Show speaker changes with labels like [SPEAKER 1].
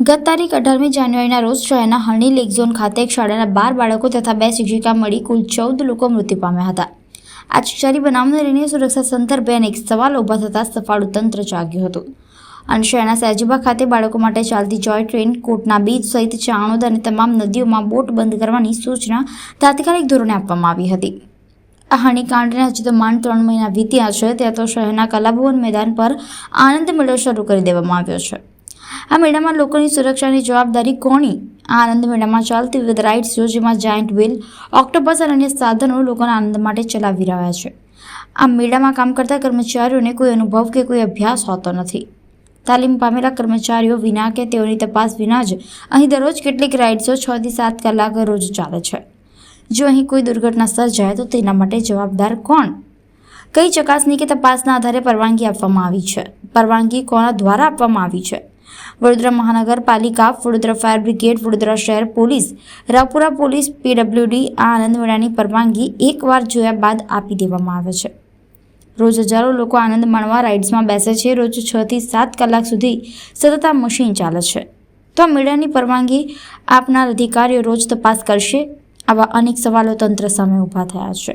[SPEAKER 1] ગત તારીખ 18મી જાન્યુઆરીના રોજ શહેરના હરણી લેક ઝોન ખાતે એક શાળાના 12 બાળકો તથા 2 શિક્ષિકા મળી કુલ 14 લોકો મૃત્યુ પામ્યા હતા. આ શિક્ષારી બનાવને લઈને સુરક્ષા સંદર્ભે અનેક સવાલો ઊભા થતા સફાળું તંત્ર જાગ્યું હતું. અને શહેરના સયાજીબાગ ખાતે બાળકો માટે ચાલતી જોય ટ્રેન, કોટના બીચ સહિત ચાણોદ અને તમામ નદીઓમાં બોટ બંધ કરવાની સૂચના તાત્કાલિક ધોરણે આપવામાં આવી હતી. આ હણીકાંડને હજી તો માંડ 3 મહિના વીત્યા છે, ત્યાં તો શહેરના કલાભવન મેદાન પર આનંદ મેળો શરૂ કરી દેવામાં આવ્યો છે. આ મેળામાં લોકોની સુરક્ષાની જવાબદારી કોની? આ આનંદ મેળામાં ચાલતી વિવિધ રાઇડ્સ, જેમાં જાયન્ટ વ્હીલ, ઓક્ટોપસ અને અન્ય સાધનો લોકોના આનંદ માટે ચલાવી રહ્યા છે. આ મેળામાં કામ કરતા કર્મચારીઓને કોઈ અનુભવ કે કોઈ અભ્યાસ હોતો નથી. તાલીમ પામેલા કર્મચારીઓ વિના કે તેઓની તપાસ વિના જ અહીં દરરોજ કેટલીક રાઇડ્સો 6 થી 7 કલાક રોજ ચાલે છે. જો અહીં કોઈ દુર્ઘટના સર્જાય તો તેના માટે જવાબદાર કોણ? કઈ ચકાસણી કે તપાસના આધારે પરવાનગી આપવામાં આવી છે? પરવાનગી કોના દ્વારા આપવામાં આવી છે? વડોદરા મહાનગરપાલિકા, વડોદરા ફાયર બ્રિગેડ, વડોદરા શહેર પોલીસ, રાવપુરા પોલીસ, પીડબ્લ્યુડી આ આનંદ મેળાની પરવાનગી એકવાર જોયા બાદ આપી દેવામાં આવે છે. રોજ હજારો લોકો આનંદ માણવા રાઇડ્સમાં બેસે છે. રોજ 6 થી 7 કલાક સુધી સતત આ મશીન ચાલે છે. તો આ મેળાની પરવાનગી આપનાર અધિકારીઓ રોજ તપાસ કરશે? આવા અનેક સવાલો તંત્ર સામે ઊભા થયા છે.